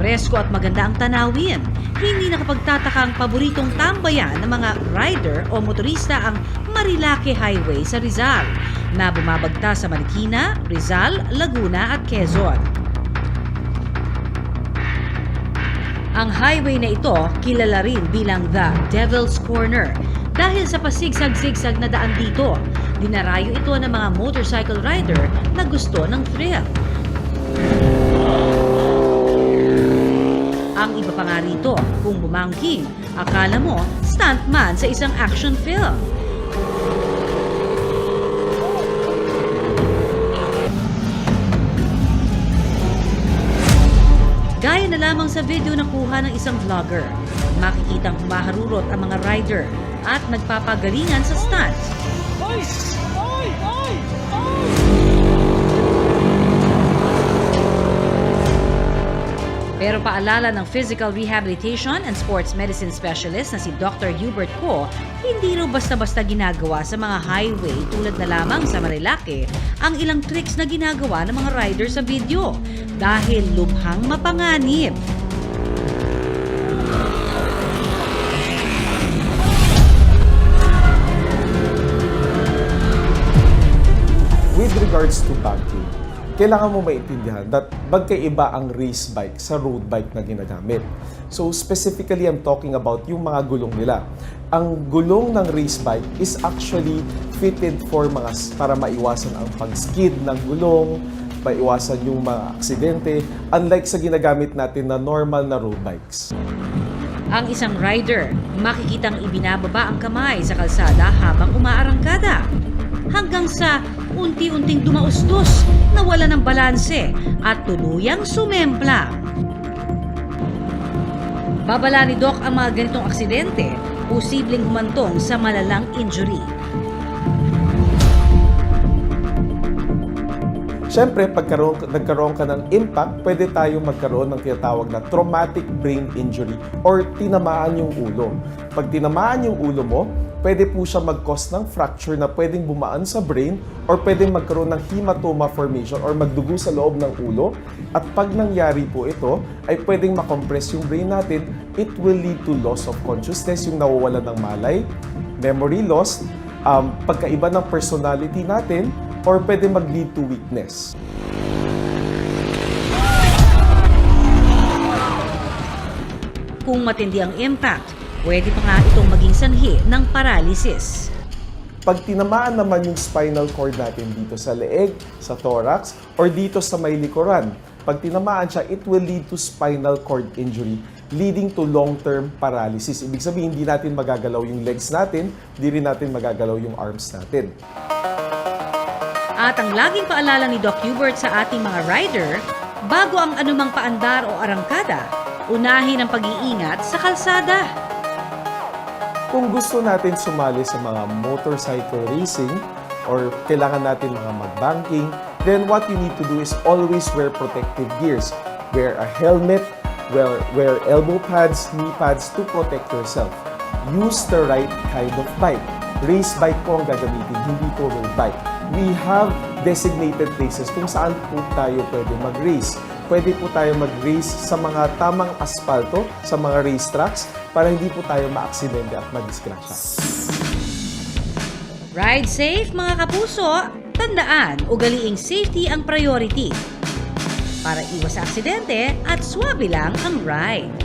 Presko at maganda ang tanawin. Hindi nakapagtataka ang paboritong tambayan ng mga rider o motorista ang Marilake Highway sa Rizal, na bumabagta sa Marikina, Rizal, Laguna at Quezon. Ang highway na ito kilala rin bilang The Devil's Corner dahil sa pasigsag-sigsag na daan dito. Dinarayo ito ng mga motorcycle rider na gusto ng thrill. Ang iba pa nga rito, kung bumangking, akala mo stuntman sa isang action film. Gaya na lamang sa video na kuha ng isang vlogger. Makikitang humaharurot ang mga rider at nagpapagalingan sa stunts. Oy! Oy! Oy! Pero paalala ng Physical Rehabilitation and Sports Medicine Specialist na si Dr. Hubert Ko, hindi raw basta-basta ginagawa sa mga highway tulad na lamang sa Marilake ang ilang tricks na ginagawa ng mga rider sa video dahil lubhang mapanganib. With regards to banking, kailangan mo maintindihan that magkaiba ang race bike sa road bike na ginagamit. So specifically, I'm talking about yung mga gulong nila. Ang gulong ng race bike is actually fitted for para maiwasan ang pag-skid ng gulong, maiwasan yung mga aksidente, unlike sa ginagamit natin na normal na road bikes. Ang isang rider, makikitang ibinababa ang kamay sa kalsada habang umaarangkada. Hanggang sa unti-unting dumaustos, nawala ng balanse at tuluyang sumempla. Babala ni Doc ang mga ganitong aksidente, posibleng humantong sa malalang injury. Siyempre, pag nagkaroon ka ng impact, pwede tayo magkaroon ng tinatawag na traumatic brain injury or tinamaan yung ulo. Pag tinamaan yung ulo mo, pwede po siya mag-cause ng fracture na pwedeng bumaan sa brain or pwedeng magkaroon ng hematoma formation or magdugo sa loob ng ulo. At pag nangyari po ito, ay pwedeng makompress yung brain natin. It will lead to loss of consciousness, yung nawawala ng malay, memory loss, pagkaiba ng personality natin, or pwede mag-lead to weakness. Kung matindi ang impact, pwede pa nga itong maging sanhi ng paralysis. Pag tinamaan naman yung spinal cord natin dito sa leeg, sa thorax, or dito sa may likuran, pag tinamaan siya, it will lead to spinal cord injury, leading to long-term paralysis. Ibig sabihin, hindi natin magagalaw yung legs natin, hindi rin natin magagalaw yung arms natin. At ang laging paalala ni Doc Hubert sa ating mga rider, bago ang anumang paandar o arangkada, unahin ang pag-iingat sa kalsada. Kung gusto natin sumali sa mga motorcycle racing or kailangan natin mga mag-banking, then what you need to do is always wear protective gears. Wear a helmet, wear elbow pads, knee pads to protect yourself. Use the right kind of bike. Race bike po ang gagamitin, hindi po road bike. We have designated places kung saan po tayo pwede mag-race. Pwede po tayo mag-race sa mga tamang asfalto, sa mga racetracks, para hindi po tayo ma-aksidente at ma-disgrasya. Ride safe mga kapuso! Tandaan, ugaliing safety ang priority. Para iwas sa aksidente at swabe lang ang ride.